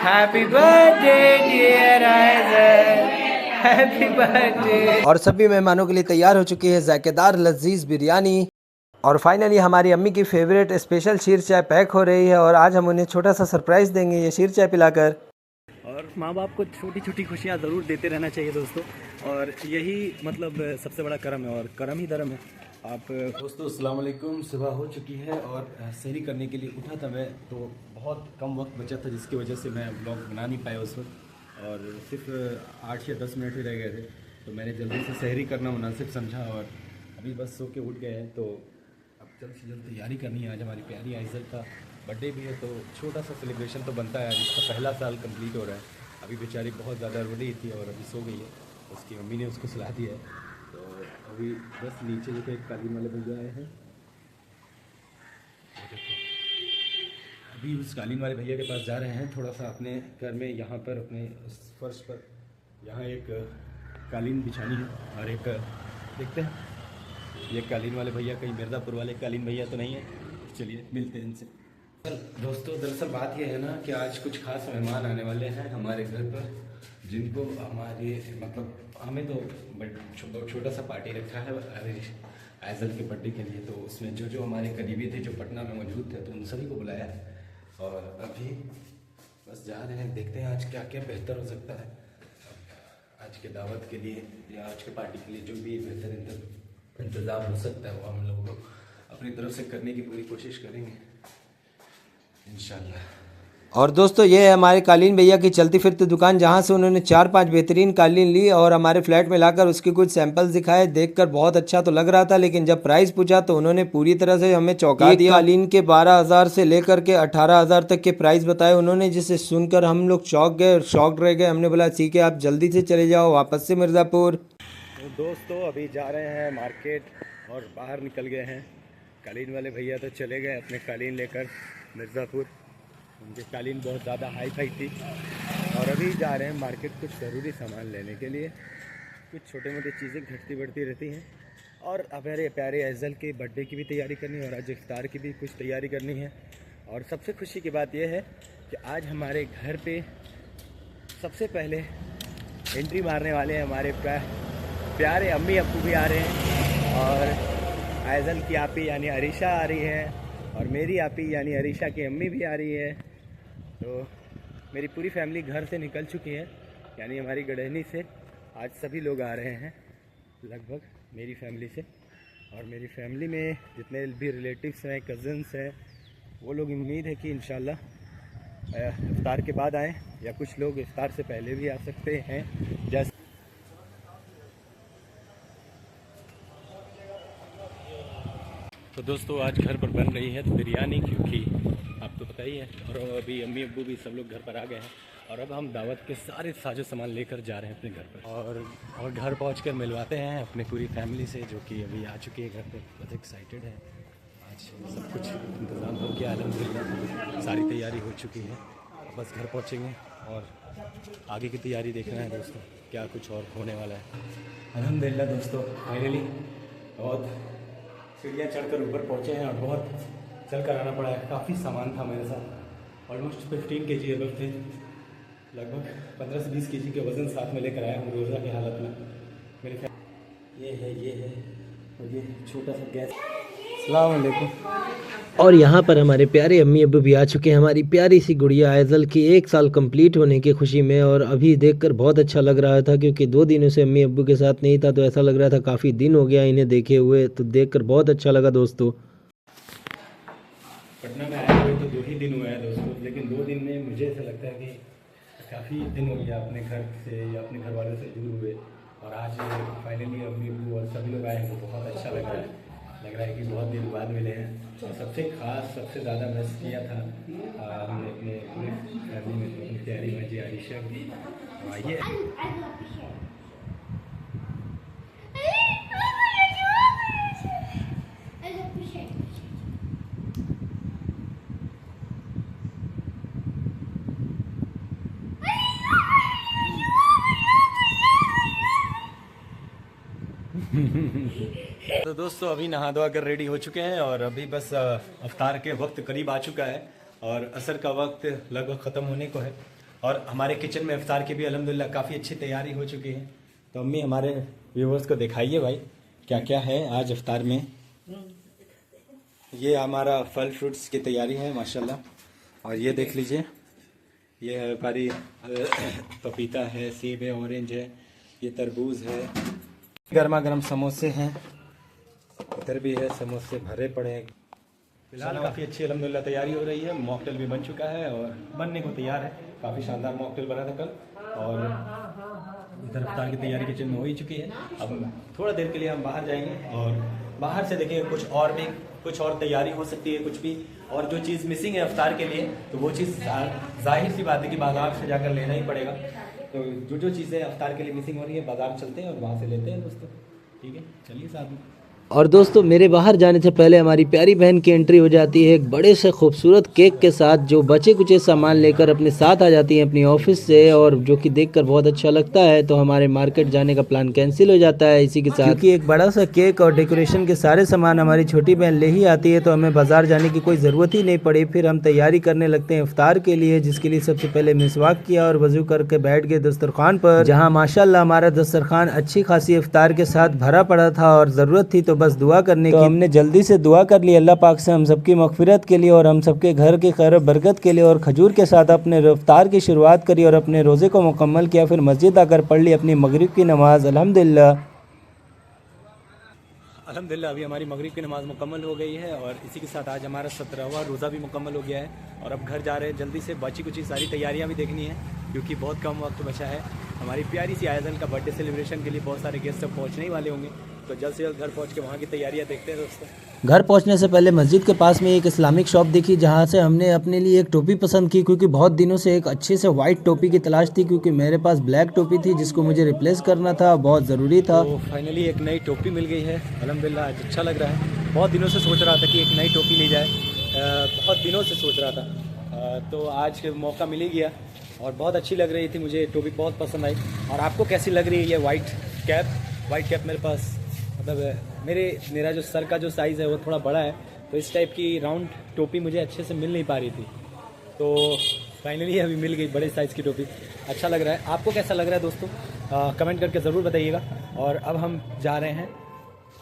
Happy birthday dear Aizal, happy birthday. और सभी मेहमानों के लिए तैयार हो चुकी है जायकेदार लजीज बिरयानी। और फाइनली हमारी अम्मी की फेवरेट स्पेशल शीर चाय पैक हो रही है और आज हम उन्हें छोटा सा सरप्राइज़ देंगे ये शीर चाय पिलाकर। और माँ बाप को छोटी छोटी खुशियाँ ज़रूर देते रहना चाहिए दोस्तों, और यही मतलब सबसे बड़ा करम है, और करम ही धर्म है। आप दोस्तों अस्सलाम वालेकुम। सुबह हो चुकी है और सहरी करने के लिए उठा था मैं, तो बहुत कम वक्त बचा था जिसकी वजह से मैं ब्लॉग बना नहीं पाया उस वक्त, और सिर्फ 8 या 10 मिनट ही रह गए थे। तो मैंने जल्दी से सहरी करना मुनासिब समझा और अभी बस सो के उठ गए हैं। तो अब जल्द से जल्द तैयारी करनी है। आज हमारी प्यारी आइज़ल का बर्थडे भी है, तो छोटा सा सेलिब्रेशन तो बनता है। आज इसका पहला साल कंप्लीट हो रहा है। अभी बेचारी बहुत ज़्यादा रो रही थी और अभी सो गई है, उसकी मम्मी ने उसको सुला दिया है। तो अभी बस नीचे जो एक कालीन वाले भैया आए हैं, अभी उस कालीन वाले भैया के पास जा रहे हैं। थोड़ा सा अपने घर में यहाँ पर अपने फर्श पर यहाँ एक कालीन बिछानी है, और एक देखते हैं ये कालीन वाले भैया कहीं मिर्ज़ापुर वाले कालीन भैया तो नहीं है। चलिए मिलते हैं इनसे। दोस्तों दरअसल बात यह है ना कि आज कुछ खास मेहमान आने वाले हैं हमारे घर पर, जिनको हमारे मतलब हमें तो छोटा सा पार्टी रखा है आइज़ल के बर्थडे के लिए। तो उसमें जो जो हमारे करीबी थे जो पटना में मौजूद थे, तो उन सभी को बुलाया है। और अभी बस जा रहे हैं, देखते हैं आज क्या क्या बेहतर हो सकता है आज के दावत के लिए या आज के पार्टी के लिए। जो भी बेहतर इंतज़ाम हो सकता है वो हम लोगों को अपनी तरफ से करने की पूरी कोशिश करेंगे इंशाल्लाह। और दोस्तों ये है हमारे कालीन भैया की चलती फिरती दुकान, जहाँ से उन्होंने 4-5 बेहतरीन कालीन ली और हमारे फ्लैट में लाकर उसके कुछ सैंपल्स दिखाए। देखकर बहुत अच्छा तो लग रहा था, लेकिन जब प्राइस पूछा तो उन्होंने पूरी तरह से हमें चौंका दिया। कालीन के 12,000 से लेकर के 18,000 तक के प्राइस बताए उन्होंने, जिसे सुनकर हम लोग चौंक गए और शॉक्ड रह गए। हमने बोला ठीक है आप जल्दी से चले जाओ वापस से मिर्ज़ापुर। तो दोस्तों अभी जा रहे हैं मार्केट और बाहर निकल गए हैं। कालीन वाले भैया तो चले गए अपने कालीन लेकर मिर्ज़ापुर, उनकी कालीन बहुत ज़्यादा हाई फाई थी। और अभी जा रहे हैं मार्केट कुछ ज़रूरी सामान लेने के लिए। कुछ छोटे मोटे चीज़ें घटती बढ़ती रहती हैं, और हमारे प्यारे आइज़ल के बर्थडे की भी तैयारी करनी है और आज इफ्तार की भी कुछ तैयारी करनी है। और सबसे खुशी की बात यह है कि आज हमारे घर पे सबसे पहले एंट्री मारने वाले हैं हमारे प्यारे अम्मी अब्बू भी आ रहे हैं, और आइज़ल की आपी यानी अरीशा आ रही है, और मेरी आपी यानी अरीशा की अम्मी भी आ रही है। तो मेरी पूरी फैमिली घर से निकल चुकी है, यानी हमारी गढ़हनी से आज सभी लोग आ रहे हैं लगभग मेरी फैमिली से। और मेरी फैमिली में जितने भी रिलेटिव्स हैं, कज़न्स हैं, वो लोग उम्मीद है कि इंशाल्लाह इफ्तार के बाद आएँ, या कुछ लोग इफ्तार से पहले भी आ सकते हैं। जैसे तो दोस्तों आज घर पर बन रही है बिरयानी, क्योंकि आपको पता ही है। और अभी अम्मी अब्बू भी सब लोग घर पर आ गए हैं, और अब हम दावत के सारे साजो सामान लेकर जा रहे हैं अपने घर पर, और घर पहुंचकर मिलवाते हैं अपने पूरी फैमिली से, जो कि अभी आ चुकी है घर पर। बहुत एक्साइटेड है, आज सब कुछ इंतज़ाम हो गया अल्हम्दुलिल्लाह, सारी तैयारी हो चुकी है। बस घर पहुँचेंगे और आगे की तैयारी देखना है दोस्तों, क्या कुछ और होने वाला है। अल्हम्दुलिल्लाह दोस्तों फाइनली बहुत सीढ़ियाँ चढ़कर ऊपर पहुँचे हैं, और बहुत चल कर आना पड़ा है। काफ़ी सामान था मेरे साथ, ऑलमोस्ट 15 kg अबव थे, लगभग 15 से 20 kg के वज़न साथ में लेकर आया हूँ रोज़ा की हालत में। मेरे ये है और ये छोटा सा गैस। अस्सलाम वालेकुम। और यहाँ पर हमारे प्यारे अम्मी अब्बू भी आ चुके हैं हमारी प्यारी सी गुड़िया आइज़ल की 1 साल कंप्लीट होने की खुशी में। और अभी देखकर बहुत अच्छा लग रहा था, क्योंकि 2 दिनों से अम्मी अब्बू के साथ नहीं था, तो ऐसा लग रहा था काफ़ी दिन हो गया इन्हें देखे हुए। तो देखकर बहुत अच्छा लगा दोस्तों। पटना में आए हुए तो 2 ही दिन हुए हैं दोस्तों, लेकिन 2 दिन में मुझे ऐसा लगता है कि काफ़ी दिन हो गया अपने घर से या अपने घर वालों से दूर हुए। और आज फाइनली अम्मी अब्बू और सभी लोग आए हैं, तो बहुत अच्छा लग रहा है कि बहुत दिन बाद मिले हैं। और सबसे खास सबसे ज़्यादा मिस किया था हमने अपने पूरे फैमिली में अपनी प्यारी बच्ची आरिशा की। आइए तो दोस्तों अभी नहा धोआ कर रेडी हो चुके हैं, और अभी बस अफ्तार के वक्त करीब आ चुका है, और असर का वक्त लगभग ख़त्म होने को है। और हमारे किचन में इफ्तार की भी अल्हम्दुलिल्लाह काफ़ी अच्छी तैयारी हो चुकी है। तो अम्मी हमारे व्यूवर्स को दिखाइए भाई क्या क्या है आज इफ्तार में। ये हमारा फल फ्रूट्स की तैयारी है माशाल्लाह। और ये देख लीजिए, ये है हमारी पपीता है, सेब है, ऑरेंज है, ये तरबूज है, गर्मा गर्म समोसे हैं, इधर भी है समोसे भरे पड़े हैं। फिलहाल काफ़ी अच्छी अल्हम्दुलिल्लाह तैयारी हो रही है। मॉकटेल भी बन चुका है और बनने को तैयार है। काफ़ी शानदार मॉकटेल बना था कल। और इधर इफ्तार की तैयारी किचन में हो ही चुकी है। अब थोड़ा देर के लिए हम बाहर जाएंगे और बाहर से देखेंगे कुछ और तैयारी हो सकती है, कुछ भी और जो चीज़ मिसिंग है इफ्तार के लिए तो वो चीज़ जाहिर सी बात है कि बाजार से जाकर लेना ही पड़ेगा। तो जो चीज़ें इफ्तार के लिए मिसिंग हो रही है बाजार चलते हैं और वहाँ से लेते हैं दोस्तों। ठीक है, चलिए साथ में। और दोस्तों मेरे बाहर जाने से पहले हमारी प्यारी बहन की एंट्री हो जाती है एक बड़े से खूबसूरत केक के साथ, जो बचे कुचे सामान लेकर अपने साथ आ जाती है अपनी ऑफिस से, और जो कि देखकर बहुत अच्छा लगता है। तो हमारे मार्केट जाने का प्लान कैंसिल हो जाता है इसी के साथ, क्योंकि एक बड़ा सा केक और डेकोरेशन के सारे सामान हमारी छोटी बहन ले ही आती है। तो हमें बाजार जाने की कोई ज़रूरत ही नहीं पड़ी। फिर हम तैयारी करने लगते हैं इफ्तार के लिए, जिसके लिए सबसे पहले मिसवाक किया और वजू करके बैठ गए दस्तरखान पर, जहाँ माशाल्लाह हमारा दस्तरखान अच्छी खासी इफ्तार के साथ भरा पड़ा था और ज़रूरत थी तो बस दुआ करने की। हमने जल्दी से दुआ कर ली अल्लाह पाक से हम सबकी मगफिरत के लिए और हम सबके घर की खैर बरकत के लिए, और खजूर के साथ अपने इफ्तार की शुरुआत करी और अपने रोज़े को मुकम्मल किया। फिर मस्जिद आकर पढ़ ली अपनी मगरिब की नमाज़। अल्हम्दुलिल्लाह अभी हमारी मगरिब की नमाज़ मुकम्मल हो गई है और इसी के साथ आज हमारा 17वां रोज़ा भी मुकम्मल हो गया है। और अब घर जा रहे हैं जल्दी से। बची कुछ सारी तैयारियां भी देखनी है क्योंकि बहुत कम वक्त बचा है। हमारी प्यारी सी आयज़ल का बर्थडे सेलिब्रेशन के लिए बहुत सारे गेस्ट अब पहुँचने ही वाले होंगे। तो जल्द से जल्द घर पहुँच के वहाँ की तैयारियाँ देखते हैं दोस्तों। घर पहुंचने से पहले मस्जिद के पास में एक इस्लामिक शॉप दिखी, जहां से हमने अपने लिए एक टोपी पसंद की, क्योंकि बहुत दिनों से एक अच्छे से वाइट टोपी की तलाश थी, क्योंकि मेरे पास ब्लैक टोपी थी जिसको मुझे रिप्लेस करना था, बहुत ज़रूरी था। तो फाइनली एक नई टोपी मिल गई है अल्हम्दुलिल्लाह। आज अच्छा लग रहा है। बहुत दिनों से सोच रहा था कि एक नई टोपी ली जाए, बहुत दिनों से सोच रहा था। तो आज मौका मिल ही गया और बहुत अच्छी लग रही थी मुझे। टोपी बहुत पसंद आई। और आपको कैसी लग रही है ये वाइट कैप? मेरे पास मतलब मेरा जो सर का जो साइज़ है वो थोड़ा बड़ा है, तो इस टाइप की राउंड टोपी मुझे अच्छे से मिल नहीं पा रही थी। तो फाइनली अभी मिल गई बड़े साइज़ की टोपी। अच्छा लग रहा है। आपको कैसा लग रहा है दोस्तों? कमेंट करके ज़रूर बताइएगा। और अब हम जा रहे हैं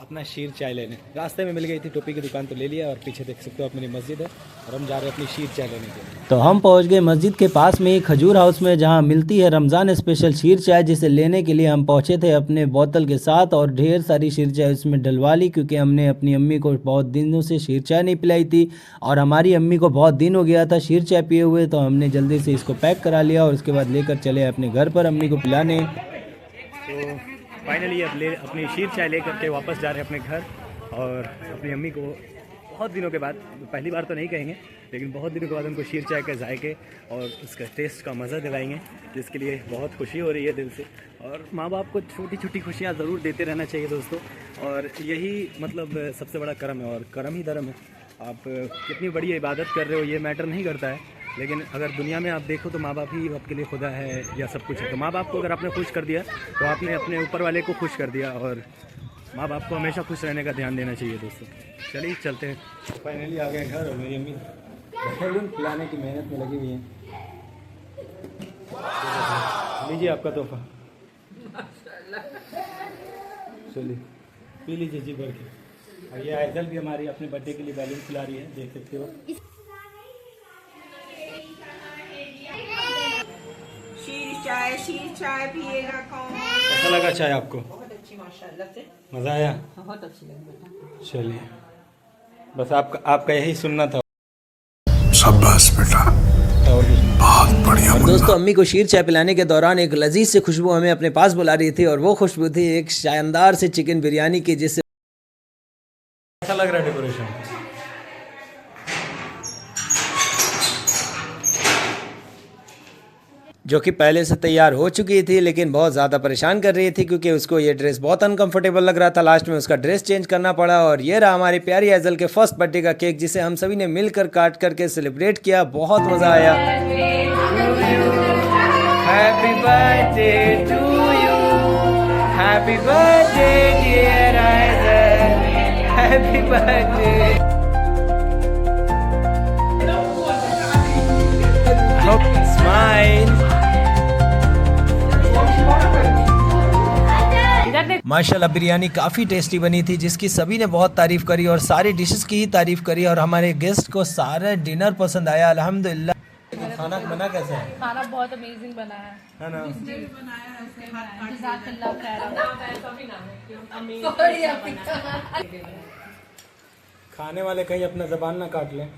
अपना शीर चाय लेने। रास्ते में मिल गई थी टोपी की दुकान तो ले लिया, और पीछे देख सकते हो अपनी मस्जिद है और हम जा रहे हैं अपनी शीर चाय लेने के लिए। तो हम पहुंच गए मस्जिद के पास में ही खजूर हाउस में, जहां मिलती है रमज़ान स्पेशल शीर चाय, जिसे लेने के लिए हम पहुंचे थे अपने बोतल के साथ और ढेर सारी शीर चाय उसमें डलवा ली, क्योंकि हमने अपनी अम्मी को बहुत दिनों से शीर चाय नहीं पिलाई थी और हमारी अम्मी को बहुत दिन हो गया था शीर चाय पिए हुए। तो हमने जल्दी से इसको पैक करा लिया और उसके बाद लेकर चले अपने घर पर अम्मी को पिलाने। तो फाइनली अब अपनी शीर चाय ले करके वापस जा रहे हैं अपने घर और अपनी अम्मी को बहुत दिनों के बाद, पहली बार तो नहीं कहेंगे लेकिन बहुत दिनों के बाद उनको शीर चाय के जायके और उसका टेस्ट का मज़ा दिलाएंगे, जिसके लिए बहुत खुशी हो रही है दिल से। और माँ बाप को छोटी छोटी खुशियाँ ज़रूर देते रहना चाहिए दोस्तों, और यही मतलब सबसे बड़ा करम है, और करम ही धर्म है। आप कितनी बड़ी इबादत कर रहे हो ये मैटर नहीं करता है, लेकिन अगर दुनिया में आप देखो तो माँ बाप ही आपके लिए खुदा है या सब कुछ है। तो माँ बाप को अगर आपने खुश कर दिया तो आपने अपने ऊपर वाले को खुश कर दिया, और माँ बाप को हमेशा खुश रहने का ध्यान देना चाहिए दोस्तों। चलिए चलते हैं। फाइनली आ गए घर और मेरी अम्मी बैलून खिलाने की मेहनत में लगी हुई है। लीजिए आपका तोहफा, चलिए पी लीजिए जी भर के। और ये आयजल भी हमारी अपने बर्थडे के लिए बैलून खिला रही है, देख सकते हो। शीर चाय पिएगा कौन? कैसा लगा चाय आपको? बहुत अच्छी माशाल्लाह से। मज़ा आया? बहुत अच्छी लगी बेटा। चलिए, बस आपका यही सुनना था। शाबाश बेटा, बहुत बढ़िया। और दोस्तों अम्मी को शीर चाय पिलाने के दौरान एक लजीज से खुशबू हमें अपने पास बुला रही थी, और वो खुशबू थी एक शानदार से चिकन बिरयानी की, जिससे कैसा लग रहा है डेकोरेशन? जो कि पहले से तैयार हो चुकी थी, लेकिन बहुत ज़्यादा परेशान कर रही थी क्योंकि उसको ये ड्रेस बहुत अनकंफर्टेबल लग रहा था। लास्ट में उसका ड्रेस चेंज करना पड़ा। और ये रहा हमारी प्यारी आयज़ल के फर्स्ट बर्थडे का केक, जिसे हम सभी ने मिलकर काट करके सेलिब्रेट किया। बहुत मज़ा आया। Happy birthday to you, happy birthday dear Aizal, happy birthday. Smile. माशाल्लाह बिरयानी काफ़ी टेस्टी बनी थी, जिसकी सभी ने बहुत तारीफ़ करी और सारे डिशेस की ही तारीफ़ करी और हमारे गेस्ट को सारा डिनर पसंद आया अल्हम्दुलिल्लाह। खाना बना कैसा है? खाना बहुत अमेजिंग बना है ना? खाने वाले कहीं अपना ज़बान ना काट लें।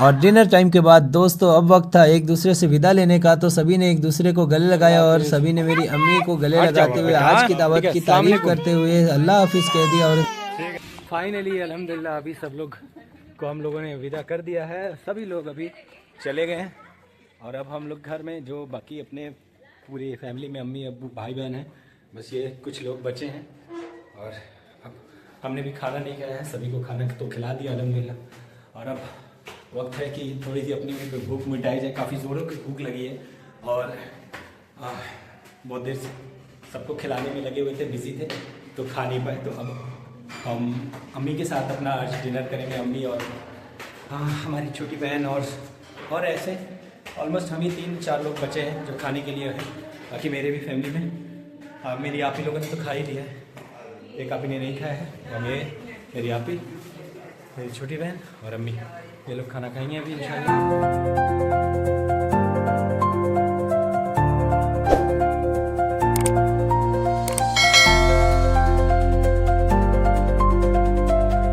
और डिनर टाइम के बाद दोस्तों अब वक्त था एक दूसरे से विदा लेने का, तो सभी ने एक दूसरे को गले लगाया और सभी ने मेरी अम्मी को गले लगाते हुए आज की दावत की तारीफ करते हुए अल्लाह हाफिज़ कह दिया। और फाइनली अल्हम्दुलिल्लाह अभी सब लोग को हम लोगों ने विदा कर दिया है, सभी लोग अभी चले गए हैं और अब हम लोग घर में जो बाकी अपने पूरी फैमिली में अम्मी अब्बू भाई बहन हैं, बस ये कुछ लोग बचे हैं और अब हमने भी खाना नहीं खाया है, सभी को खाना तो खिला दिया अल्हम्दुलिल्लाह। और अब वक्त है कि थोड़ी सी अपनी भी भूख मिटाई जाए, काफ़ी ज़ोरों की भूख लगी है और बहुत देर से सबको खिलाने में लगे हुए थे, बिजी थे तो खा नहीं पाए। तो अब हम अम्मी के साथ अपना आज डिनर करेंगे, अम्मी और हमारी छोटी बहन और ऐसे ऑलमोस्ट हम ही 3-4 लोग बचे हैं जो खाने के लिए हैं। बाकी मेरे भी फैमिली में मेरी आप ही लोगों ने तो खा ही लिया है, एक आप ही ने नहीं खाया है और मेरी आप ही, मेरी छोटी बहन और अम्मी, ये लोग खाना खाएंगे अभी इंशाल्लाह।